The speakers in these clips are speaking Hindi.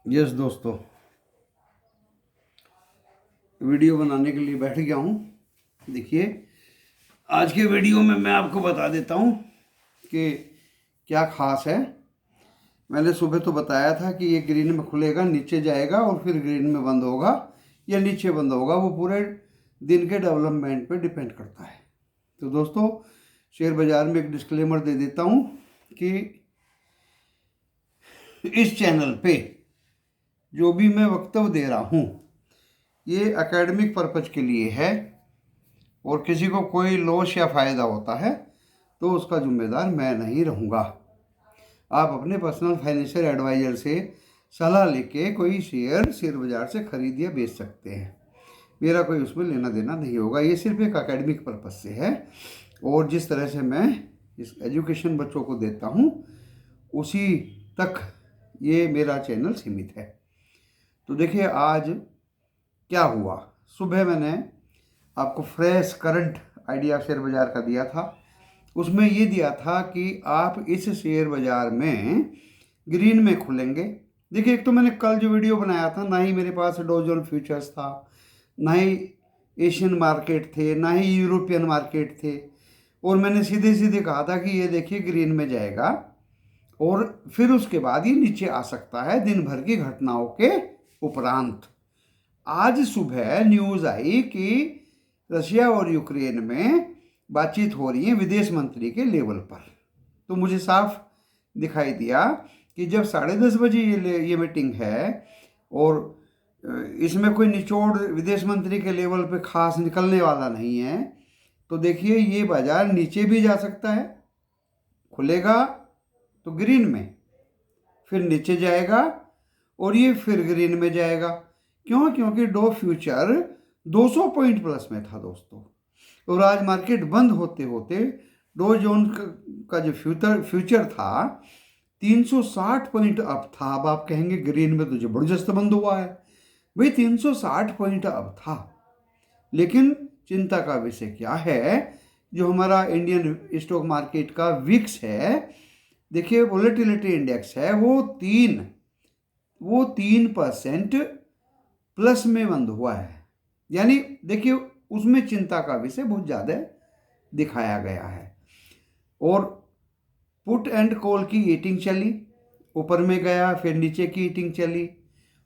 यस दोस्तों, वीडियो बनाने के लिए बैठ गया हूँ। देखिए, आज के वीडियो में मैं आपको बता देता हूँ कि क्या खास है। मैंने सुबह तो बताया था कि ये ग्रीन में खुलेगा, नीचे जाएगा और फिर ग्रीन में बंद होगा या नीचे बंद होगा, वो पूरे दिन के डेवलपमेंट पे डिपेंड करता है। तो दोस्तों, शेयर बाज़ार में एक डिस्क्लेमर दे देता हूँ कि इस चैनल पे जो भी मैं वक्तव्य दे रहा हूँ ये एकेडमिक पर्पज के लिए है, और किसी को कोई लॉस या फ़ायदा होता है तो उसका जिम्मेदार मैं नहीं रहूँगा। आप अपने पर्सनल फाइनेंशियल एडवाइज़र से सलाह लेके कोई शेयर बाज़ार से खरीद या बेच सकते हैं। मेरा कोई उसमें लेना देना नहीं होगा। ये सिर्फ एक एकेडमिक पर्पज से है, और जिस तरह से मैं इस एजुकेशन बच्चों को देता हूँ उसी तक ये मेरा चैनल सीमित है। तो देखिए, आज क्या हुआ। सुबह मैंने आपको फ्रेश करंट आइडिया शेयर बाज़ार का दिया था। उसमें ये दिया था कि आप इस शेयर बाज़ार में ग्रीन में खुलेंगे। देखिए, एक तो मैंने कल जो वीडियो बनाया था, ना ही मेरे पास डॉ जोन्स फ्यूचर्स था, ना ही एशियन मार्केट थे, ना ही यूरोपियन मार्केट थे, और मैंने सीधे सीधे कहा था कि ये देखिए ग्रीन में जाएगा और फिर उसके बाद ये नीचे आ सकता है दिन भर की घटनाओं के उपरांत। आज सुबह न्यूज़ आई कि रशिया और यूक्रेन में बातचीत हो रही है विदेश मंत्री के लेवल पर। तो मुझे साफ दिखाई दिया कि जब 10:30 बजे ये मीटिंग है और इसमें कोई निचोड़ विदेश मंत्री के लेवल पे खास निकलने वाला नहीं है, तो देखिए ये बाजार नीचे भी जा सकता है। खुलेगा तो ग्रीन में, फिर नीचे जाएगा और ये फिर ग्रीन में जाएगा। क्यों? क्योंकि डो फ्यूचर 200 पॉइंट प्लस में था दोस्तों, और आज मार्केट बंद होते होते डो जोन्स का जो फ्यूचर था 360 पॉइंट अप था। अब आप कहेंगे ग्रीन में तो जबरदस्त बंद हुआ है। भाई 360 पॉइंट अप था, लेकिन चिंता का विषय क्या है, जो हमारा इंडियन स्टॉक मार्केट का विक्स है, देखिए वोलेटिलिटी इंडेक्स है, वो 3% प्लस में बंद हुआ है। यानी देखिए, उसमें चिंता का विषय बहुत ज़्यादा दिखाया गया है। और पुट एंड कॉल की ईटिंग चली, ऊपर में गया, फिर नीचे की ईटिंग चली,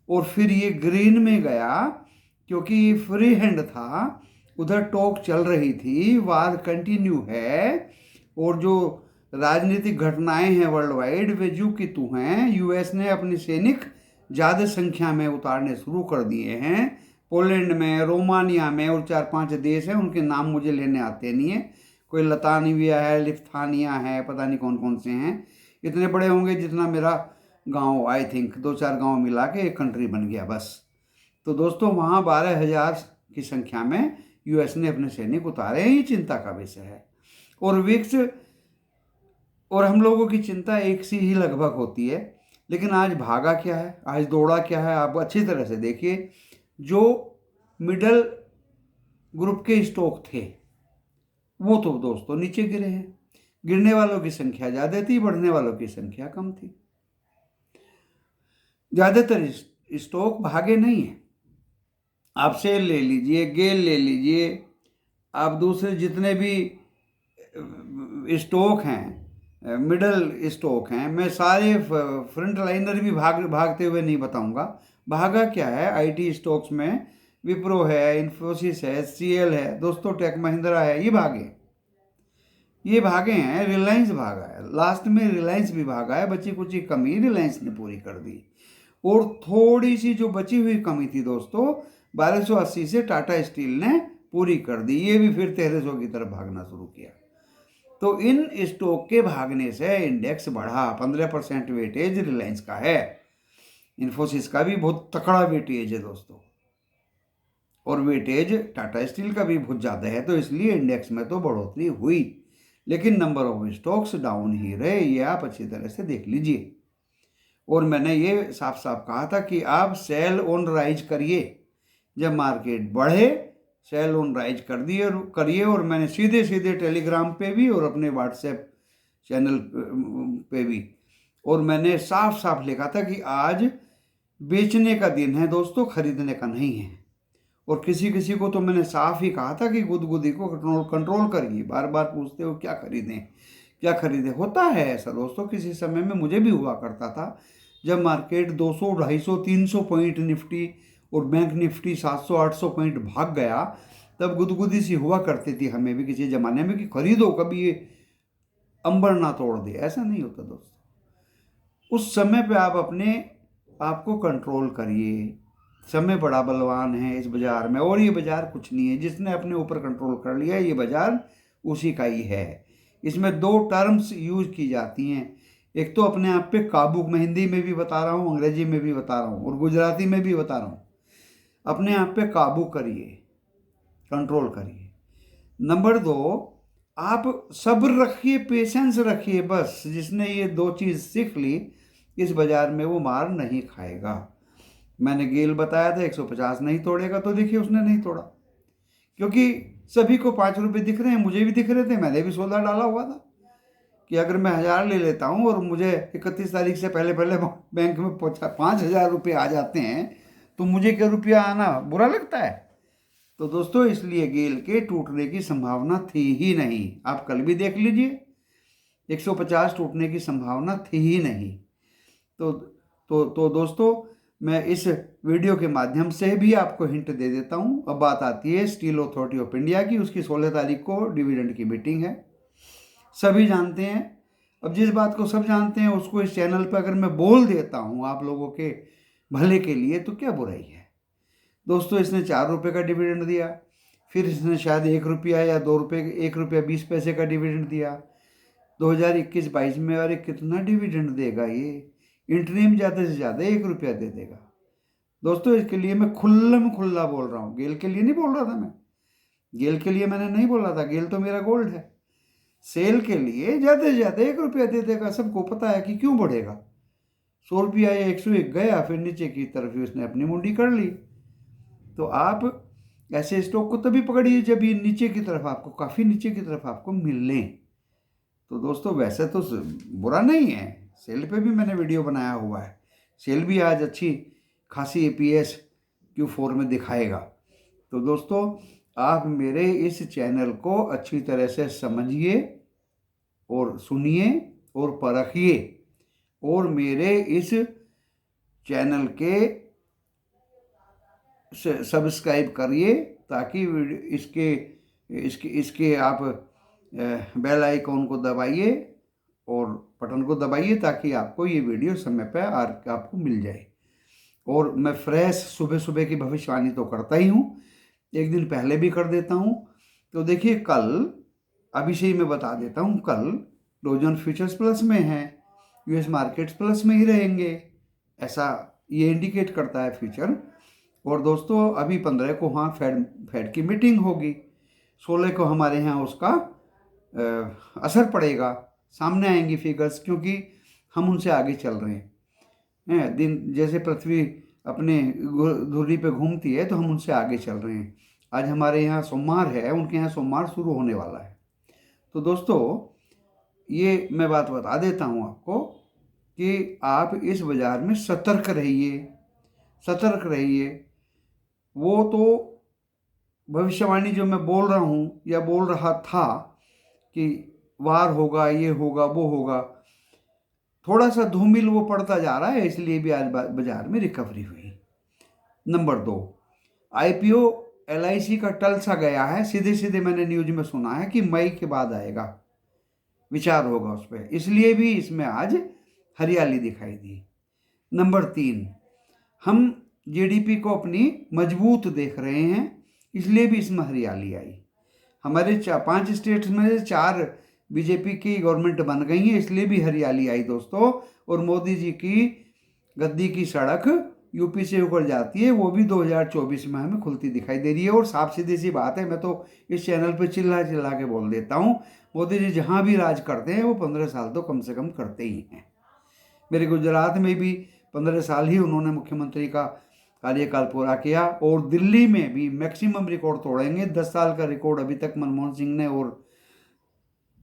और फिर ये ग्रीन में गया क्योंकि ये फ्री हैंड था। उधर टॉक चल रही थी, वार कंटिन्यू है, और जो राजनीतिक घटनाएं हैं वर्ल्ड वाइड वे जू की तू हैं। यूएस ने अपनी सैनिक ज़्यादा संख्या में उतारने शुरू कर दिए हैं। पोलैंड में, रोमानिया में, और 4-5 देश हैं, उनके नाम मुझे लेने आते नहीं है। कोई लतानिया है, लिथानिया है, पता नहीं कौन कौन से हैं। इतने बड़े होंगे जितना मेरा गांव, आई थिंक 2-4 गांव मिला के एक कंट्री बन गया बस। तो दोस्तों, वहाँ 12,000 की संख्या में यूएस ने अपने सैनिक उतारे हैं। ये चिंता का विषय है। और विक्स और हम लोगों की चिंता एक सी ही लगभग होती है। लेकिन आज भागा क्या है, आज दौड़ा क्या है, आप अच्छी तरह से देखिए। जो मिडल ग्रुप के स्टॉक थे वो तो दोस्तों नीचे गिरे हैं। गिरने वालों की संख्या ज़्यादा थी, बढ़ने वालों की संख्या कम थी। ज़्यादातर स्टॉक भागे नहीं है। आप सेल ले लीजिए, गेल ले लीजिए, आप दूसरे जितने भी स्टॉक हैं, मिडल स्टॉक हैं, मैं सारे फ्रंट लाइनर भी भागते हुए नहीं बताऊंगा। भागा क्या है, आईटी स्टॉक्स में विप्रो है, इन्फोसिस है, सीएल है दोस्तों, टेक महिंद्रा है, ये भागे हैं। रिलायंस भागा है, लास्ट में रिलायंस भी भागा है। बची कुची कमी रिलायंस ने पूरी कर दी, और थोड़ी सी जो बची हुई कमी थी दोस्तों 1280 से टाटा स्टील ने पूरी कर दी। ये भी फिर 1300 की तरफ भागना शुरू किया। तो इन स्टॉक के भागने से इंडेक्स बढ़ा। 15% वेटेज रिलायंस का है, इन्फोसिस का भी बहुत तकड़ा वेटेज है दोस्तों, और वेटेज टाटा स्टील का भी बहुत ज़्यादा है। तो इसलिए इंडेक्स में तो बढ़ोतरी हुई, लेकिन नंबर ऑफ स्टॉक्स डाउन ही रहे। ये आप अच्छी तरह से देख लीजिए। और मैंने ये साफ साफ कहा था कि आप सेल ऑन राइज करिए। जब मार्केट बढ़े सेल ऑन राइज करिए। और मैंने सीधे सीधे टेलीग्राम पे भी और अपने व्हाट्सएप चैनल पे भी, और मैंने साफ साफ लिखा था कि आज बेचने का दिन है दोस्तों, खरीदने का नहीं है। और किसी किसी को तो मैंने साफ ही कहा था कि गुदगुदी को कंट्रोल करिए, बार बार पूछते हो क्या खरीदें क्या खरीदें। होता है ऐसा दोस्तों, किसी समय में मुझे भी हुआ करता था, जब मार्केट 200, 250, 300 पॉइंट निफ्टी और बैंक निफ्टी 700, 800 पॉइंट भाग गया, तब गुदगुदी सी हुआ करती थी हमें भी किसी ज़माने में कि खरीदो, कभी ये अंबर ना तोड़ दे। ऐसा नहीं होता दोस्तों। उस समय पे आप अपने आप को कंट्रोल करिए। समय बड़ा बलवान है इस बाजार में, और ये बाजार कुछ नहीं है। जिसने अपने ऊपर कंट्रोल कर लिया, ये बाजार उसी का ही है। इसमें दो टर्म्स यूज की जाती हैं, एक तो अपने आप पे काबू, मैं हिंदी में भी बता रहा हूँ, अंग्रेजी में भी बता रहा हूँ और गुजराती में भी बता रहा हूँ। अपने आप पे काबू करिए, कंट्रोल करिए। नंबर 2, आप सब्र रखिए, पेशेंस रखिए। बस जिसने ये दो चीज़ सीख ली, इस बाजार में वो मार नहीं खाएगा। मैंने गेल बताया था 150 नहीं तोड़ेगा, तो देखिए उसने नहीं तोड़ा, क्योंकि सभी को 5 रुपये दिख रहे हैं, मुझे भी दिख रहे थे, मैंने भी सौदा डाला हुआ था कि अगर मैं 1000 ले लेता हूँ और मुझे 31 तारीख से पहले पहले बैंक में 5000 रुपये आ जाते हैं, तो मुझे क्या रुपया आना बुरा लगता है। तो दोस्तों इसलिए गेल के टूटने की संभावना थी ही नहीं। आप कल भी देख लीजिए, 150 टूटने की संभावना थी ही नहीं। तो दोस्तों मैं इस वीडियो के माध्यम से भी आपको हिंट दे देता हूं। अब बात आती है स्टील अथॉरिटी ऑफ इंडिया की। उसकी 16 तारीख को डिविडेंड की मीटिंग है, सभी जानते हैं। अब जिस बात को सब जानते हैं, उसको इस चैनल पर अगर मैं बोल देता हूं आप लोगों के भले के लिए, तो क्या बुराई है दोस्तों। इसने 4 रुपये का डिविडेंड दिया, फिर इसने शायद 1 रुपया या 2 रुपये, 1 रुपया 20 पैसे का डिविडेंड दिया 2021-22 में। अरे कितना डिविडेंड देगा ये, इंटरिम ज़्यादा से ज़्यादा 1 रुपया दे देगा दोस्तों। इसके लिए मैं खुल्ला बोल रहा हूँ, गेल के लिए नहीं बोल रहा था मैं। गेल के लिए मैंने नहीं बोला था, गेल तो मेरा गोल्ड है। सेल के लिए ज़्यादा से ज़्यादा 1 रुपया दे देगा। सबको पता है कि क्यों बढ़ेगा। 100 रुपया या 101 गया, फिर नीचे की तरफ उसने अपनी मुंडी कर ली। तो आप ऐसे स्टॉक को तभी पकड़िए जब ये नीचे की तरफ आपको, काफ़ी नीचे की तरफ आपको मिल लें। तो दोस्तों वैसे तो बुरा नहीं है, सेल पे भी मैंने वीडियो बनाया हुआ है। सेल भी आज अच्छी खासी EPS Q4 में दिखाएगा। तो दोस्तों आप मेरे इस चैनल को अच्छी तरह से समझिए और सुनिए और परखिए, और मेरे इस चैनल के सब्सक्राइब करिए, ताकि इसके इसके इसके आप बेल आइकॉन को दबाइए और बटन को दबाइए, ताकि आपको ये वीडियो समय पर आपको मिल जाए। और मैं फ्रेश सुबह सुबह की भविष्यवाणी तो करता ही हूँ, एक दिन पहले भी कर देता हूँ। तो देखिए कल, अभी से ही मैं बता देता हूँ, कल डॉ जोन्स फ्यूचर्स प्लस में है, US मार्केट्स प्लस में ही रहेंगे, ऐसा ये इंडिकेट करता है फ्यूचर। और दोस्तों अभी 15 को हाँ फेड की मीटिंग होगी, 16 को हमारे यहाँ उसका असर पड़ेगा, सामने आएंगी फिगर्स, क्योंकि हम उनसे आगे चल रहे हैं। दिन जैसे पृथ्वी अपने धुरी पे घूमती है, तो हम उनसे आगे चल रहे हैं। आज हमारे यहाँ सोमवार है, उनके यहाँ सोमवार शुरू होने वाला है। तो दोस्तों ये मैं बात बता देता हूँ आपको कि आप इस बाज़ार में सतर्क रहिए, सतर्क रहिए। वो तो भविष्यवाणी जो मैं बोल रहा हूँ या बोल रहा था कि वार होगा, ये होगा, वो होगा, थोड़ा सा धूमिल वो पड़ता जा रहा है, इसलिए भी आज बाजार में रिकवरी हुई। नंबर 2, IPO LIC का टल सा गया है। सीधे सीधे मैंने न्यूज में सुना है कि मई के बाद आएगा, विचार होगा उस पर, इसलिए भी इसमें आज हरियाली दिखाई दी। नंबर 3, हम GDP को अपनी मजबूत देख रहे हैं, इसलिए भी इसमें हरियाली आई। हमारे 5 स्टेट्स में से 4 BJP की गवर्नमेंट बन गई है, इसलिए भी हरियाली आई दोस्तों। और मोदी जी की गद्दी की सड़क यूपी से ऊपर जाती है, वो भी 2024 में हमें खुलती दिखाई दे रही है। और साफ सीधी सी बात है, मैं तो इस चैनल पे चिल्ला चिल्ला के बोल देता हूँ, मोदी जी जहाँ भी राज करते हैं वो 15 साल तो कम से कम करते ही हैं। मेरे गुजरात में भी 15 साल ही उन्होंने मुख्यमंत्री का कार्यकाल पूरा किया, और दिल्ली में भी मैक्सिमम रिकॉर्ड तोड़ेंगे। 10 साल का रिकॉर्ड अभी तक मनमोहन सिंह ने और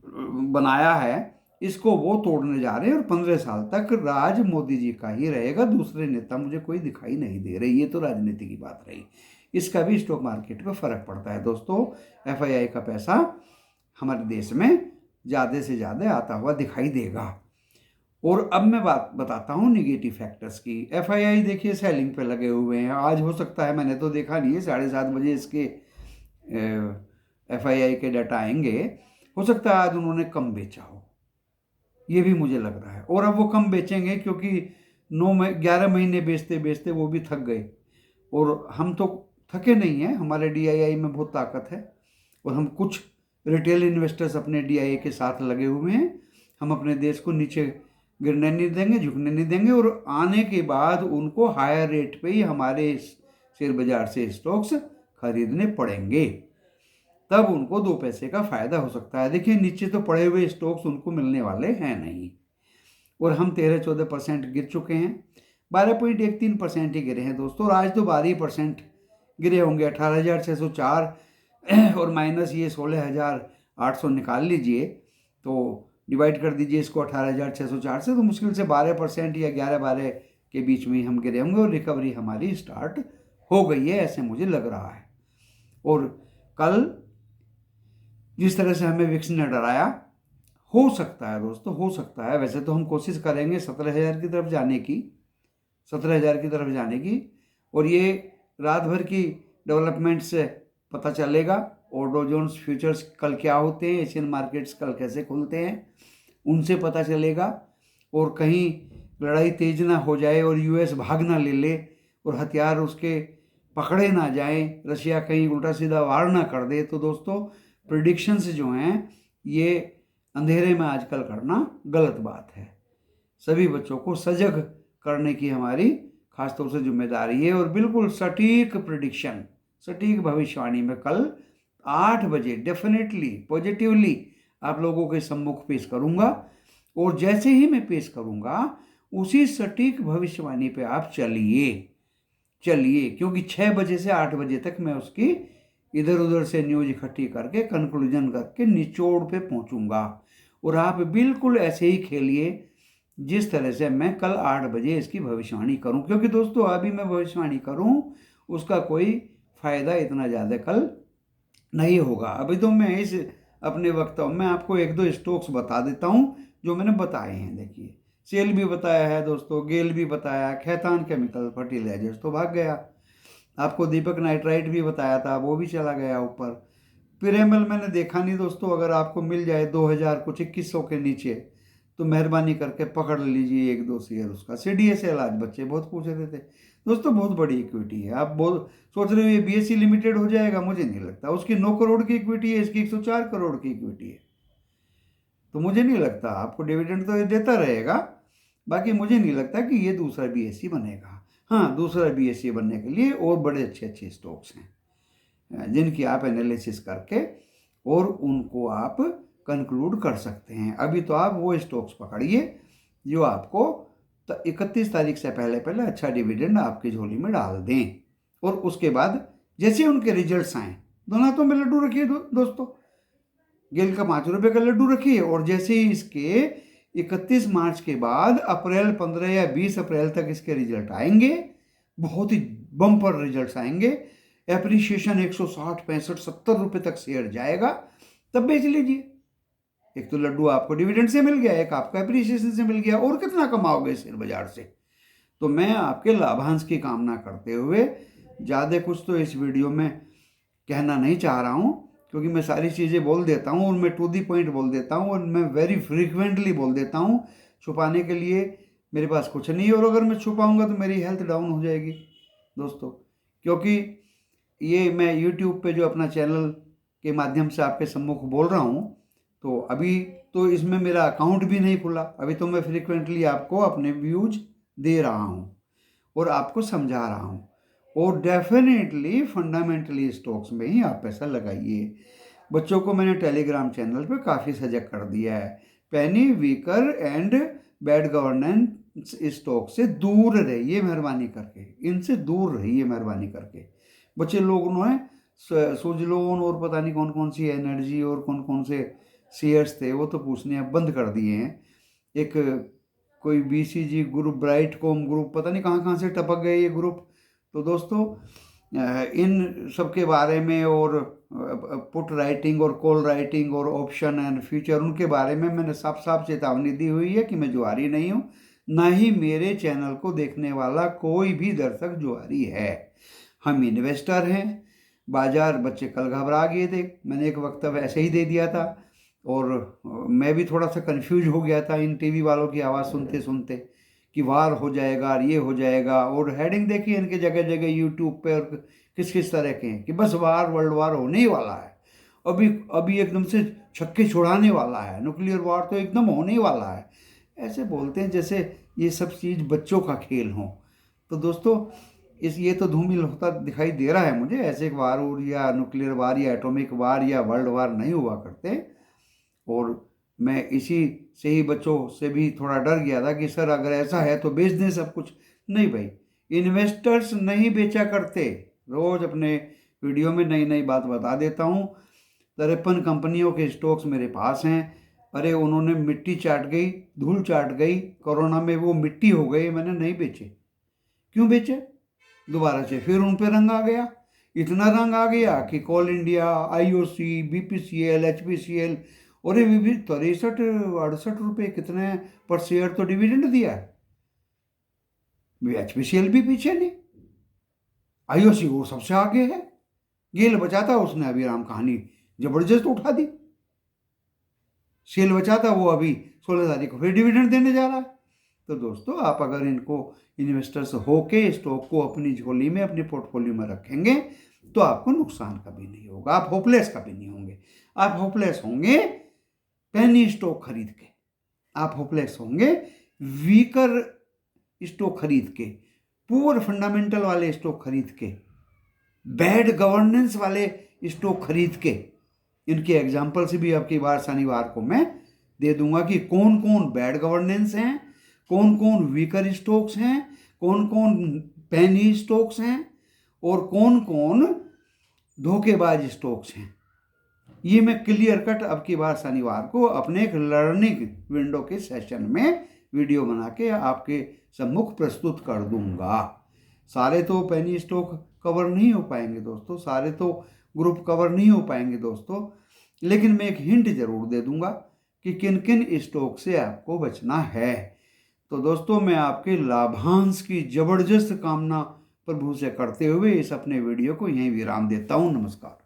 बनाया है, इसको वो तोड़ने जा रहे हैं और 15 साल तक राज मोदी जी का ही रहेगा, दूसरे नेता मुझे कोई दिखाई नहीं दे रहे। ये तो राजनीति की बात रही। इसका भी स्टॉक मार्केट पे फर्क पड़ता है दोस्तों। एफआईआई का पैसा हमारे देश में ज़्यादा से ज़्यादा आता हुआ दिखाई देगा। और अब मैं बात बताता हूँ निगेटिव फैक्टर्स की। एफआईआई देखिए सेलिंग पे लगे हुए हैं। आज हो सकता है, मैंने तो देखा नहीं है, 7:30 बजे इसके एफआईआई के डाटा आएंगे, हो सकता है आज उन्होंने कम बेचा हो, ये भी मुझे लग रहा है। और अब वो कम बेचेंगे क्योंकि 11 महीने बेचते बेचते वो भी थक गए, और हम तो थके नहीं हैं, हमारे डीआईआई में बहुत ताकत है और हम कुछ रिटेल इन्वेस्टर्स अपने डीआईआई के साथ लगे हुए हैं। हम अपने देश को नीचे गिरने नहीं देंगे, झुकने नहीं देंगे, और आने के बाद उनको हायर रेट पे ही हमारे शेयर बाजार से स्टॉक्स खरीदने पड़ेंगे, तब उनको 2 पैसे का फायदा हो सकता है। देखिए नीचे तो पड़े हुए स्टॉक्स उनको मिलने वाले हैं नहीं, और हम 13-14% गिर चुके हैं। 12.13% ही गिरे हैं दोस्तों, और आज तो 12% गिरे होंगे। 18,604 और माइनस ये 16,800 निकाल लीजिए, तो डिवाइड कर दीजिए इसको 18,604 से, तो मुश्किल से 12% या 11-12 के बीच में हम गिरे होंगे, और रिकवरी हमारी स्टार्ट हो गई है, ऐसे मुझे लग रहा है। और कल जिस तरह से हमें विक्स ने डराया, हो सकता है दोस्तों, हो सकता है, वैसे तो हम कोशिश करेंगे 17,000 की तरफ जाने की, 17,000 की तरफ जाने की, और ये रात भर की डेवलपमेंट से पता चलेगा। और डॉ जोन्स फ्यूचर्स कल क्या होते हैं, एशियन मार्केट्स कल कैसे खुलते हैं, उनसे पता चलेगा। और कहीं लड़ाई तेज ना हो जाए और यूएस भाग ना ले ले और हथियार उसके पकड़े ना जाएं, रशिया कहीं उल्टा सीधा वार ना कर दे, तो दोस्तों प्रिडिक्शंस जो हैं ये अंधेरे में आजकल करना गलत बात है। सभी बच्चों को सजग करने की हमारी खासतौर से जिम्मेदारी है, और बिल्कुल सटीक प्रिडिक्शन, सटीक भविष्यवाणी में कल 8 बजे डेफिनेटली पॉजिटिवली आप लोगों के सम्मुख पेश करूंगा। और जैसे ही मैं पेश करूंगा उसी सटीक भविष्यवाणी पे आप चलिए, क्योंकि 6 बजे से 8 बजे तक मैं उसकी इधर उधर से न्यूज इकट्ठी करके कंक्लूजन करके निचोड़ पे पहुंचूंगा, और आप बिल्कुल ऐसे ही खेलिए जिस तरह से मैं कल 8 बजे इसकी भविष्यवाणी करूं। क्योंकि दोस्तों अभी मैं भविष्यवाणी करूं उसका कोई फायदा इतना ज़्यादा कल नहीं होगा। अभी तो मैं इस अपने वक्तव्य में आपको 1-2 स्टॉक्स बता देता हूं जो मैंने बताए हैं। देखिए सेल भी बताया है दोस्तों, गेल भी बताया, खैतान केमिकल फर्टिलाइजर्स तो भाग गया, आपको दीपक नाइट्राइट भी बताया था, वो भी चला गया ऊपर। पिरेमल मैंने देखा नहीं दोस्तों, अगर आपको मिल जाए 2000 कुछ 2100 के नीचे तो मेहरबानी करके पकड़ लीजिए 1-2 शेयर उसका। CDSL आज बच्चे बहुत पूछ रहे थे दोस्तों, बहुत बड़ी इक्विटी है। आप बहुत सोच रहे हो ये BSE लिमिटेड हो जाएगा, मुझे नहीं लगता। उसकी 9 करोड़ की इक्विटी है, इसकी 104 करोड़ की इक्विटी है, तो मुझे नहीं लगता। आपको डिविडेंड तो ये देता रहेगा, बाकी मुझे नहीं लगता कि ये दूसरा BSE बनेगा। हाँ, दूसरा BSE बनने के लिए और बड़े अच्छे अच्छे स्टॉक्स हैं जिनकी आप एनालिसिस करके और उनको आप कंक्लूड कर सकते हैं। अभी तो आप वो स्टॉक्स पकड़िए जो आपको 31 तारीख से पहले पहले अच्छा डिविडेंड आपकी झोली में डाल दें, और उसके बाद जैसे उनके रिजल्ट्स आए, दोनों तो में लड्डू रखिए दोस्तों। गेल का 5 रुपये का लड्डू रखिए, और जैसे ही इसके 31 मार्च के बाद अप्रैल 15 या 20 अप्रैल तक इसके रिजल्ट आएंगे, बहुत ही बम्पर रिजल्ट्स आएंगे, एप्रिसिएशन 160, 65, 70 रुपये तक शेयर जाएगा, तब बेच लीजिए। एक तो लड्डू आपको डिविडेंड से मिल गया, एक आपको एप्रिसिएशन से मिल गया, और कितना कमाओगे शेयर बाजार से। तो मैं आपके लाभांश की कामना करते हुए ज़्यादा कुछ तो इस वीडियो में कहना नहीं चाह रहा हूँ, क्योंकि मैं सारी चीज़ें बोल देता हूँ और मैं टू दी पॉइंट बोल देता हूँ, और मैं वेरी फ्रीक्वेंटली बोल देता हूँ। छुपाने के लिए मेरे पास कुछ नहीं है, और अगर मैं छुपाऊँगा तो मेरी हेल्थ डाउन हो जाएगी दोस्तों। क्योंकि ये मैं यूट्यूब पे जो अपना चैनल के माध्यम से आपके सम्मुख बोल रहा हूँ, तो अभी तो इसमें मेरा अकाउंट भी नहीं खुला। अभी तो मैं फ्रीक्वेंटली आपको अपने व्यूज दे रहा हूँ और आपको समझा रहा हूँ, और डेफिनेटली फंडामेंटली स्टॉक्स में ही आप पैसा लगाइए। बच्चों को मैंने टेलीग्राम चैनल पे काफ़ी सजग कर दिया है। Penny weaker and bad governance stock से दूर रहिए मेहरबानी करके, इनसे दूर रहिए मेहरबानी करके। बच्चे लोगों ने सुजलोन और पता नहीं कौन कौन सी एनर्जी और कौन कौन से शेयर्स थे वो तो पूछने अब बंद कर दिए हैं। एक कोई BCG ग्रुप, ब्राइटकॉम ग्रुप, पता नहीं कहाँ कहाँ से टपक गए ये ग्रुप। तो दोस्तों इन सब के बारे में और पुट राइटिंग और कॉल राइटिंग और ऑप्शन एंड फ्यूचर, उनके बारे में मैंने साफ साफ चेतावनी दी हुई है कि मैं जुआरी नहीं हूँ, ना ही मेरे चैनल को देखने वाला कोई भी दर्शक जुआरी है। हम इन्वेस्टर हैं। बाजार, बच्चे कल घबरा गए थे, मैंने एक वक्तव्य ऐसे ही दे दिया था और मैं भी थोड़ा सा कंफ्यूज हो गया था इन टीवी वालों की आवाज़ सुनते सुनते कि वार हो जाएगा और ये हो जाएगा। और हेडिंग देखिए इनके जगह जगह यूट्यूब पे और किस किस तरह के हैं कि बस वार, वर्ल्ड वार होने ही वाला है, अभी अभी एकदम से छक्के छुड़ाने वाला है, न्यूक्लियर वार तो एकदम होने ही वाला है। ऐसे बोलते हैं जैसे ये सब चीज़ बच्चों का खेल हो। तो दोस्तों ये तो धूमिल होता दिखाई दे रहा है मुझे। ऐसे वार या न्यूक्लियर वार या एटॉमिक वार या वर्ल्ड वार नहीं हुआ करते। और मैं इसी से ही बच्चों से भी थोड़ा डर गया था कि सर अगर ऐसा है तो बेच दें सब कुछ। नहीं भाई, इन्वेस्टर्स नहीं बेचा करते। रोज अपने वीडियो में नई नई बात बता देता हूँ। 53 कंपनियों के स्टॉक्स मेरे पास हैं। अरे उन्होंने मिट्टी चाट गई, धूल चाट गई, कोरोना में वो मिट्टी हो गई, मैंने नहीं बेचे। क्यों बेचे? दोबारा से फिर उन पर रंग आ गया। इतना रंग आ गया कि कोल इंडिया, IOC, BPCL, HPCL, और ये भी 63-68 रुपये कितने पर शेयर तो डिविडेंड दिया है। HPCL भी पीछे नहीं, IOC वो सबसे आगे है। गेल बचाता उसने अभी राम कहानी जबरदस्त उठा दी। सेल बचाता वो अभी 16 तारीख को फिर डिविडेंड देने जा रहा है। तो दोस्तों आप अगर इनको इन्वेस्टर्स होके स्टॉक को अपनी झोली में, अपने पोर्टफोलियो में रखेंगे तो आपको नुकसान कभी नहीं होगा, आप होपलेस कभी नहीं होंगे। आप होपलेस होंगे पेनी स्टॉक खरीद के, आप होपलेस होंगे वीकर स्टॉक खरीद के, पुअर फंडामेंटल वाले स्टॉक खरीद के, बैड गवर्नेंस वाले स्टॉक खरीद के। इनके एग्जाम्पल भी आपकी बार शनिवार को मैं दे दूंगा कि कौन कौन बैड गवर्नेंस हैं, कौन कौन वीकर स्टॉक्स हैं, कौन कौन पेनी स्टॉक्स हैं और कौन कौन धोखेबाज स्टॉक्स हैं। ये मैं क्लियर कट अब की बार शनिवार को अपने एक लर्निंग विंडो के सेशन में वीडियो बना के आपके सम्मुख प्रस्तुत कर दूंगा। सारे तो पेनी स्टॉक कवर नहीं हो पाएंगे दोस्तों, सारे तो ग्रुप कवर नहीं हो पाएंगे दोस्तों, लेकिन मैं एक हिंट जरूर दे दूंगा कि किन किन स्टॉक से आपको बचना है। तो दोस्तों मैं आपके लाभांश की जबरदस्त कामना प्रभु से करते हुए इस अपने वीडियो को यहीं विराम देता हूँ। नमस्कार।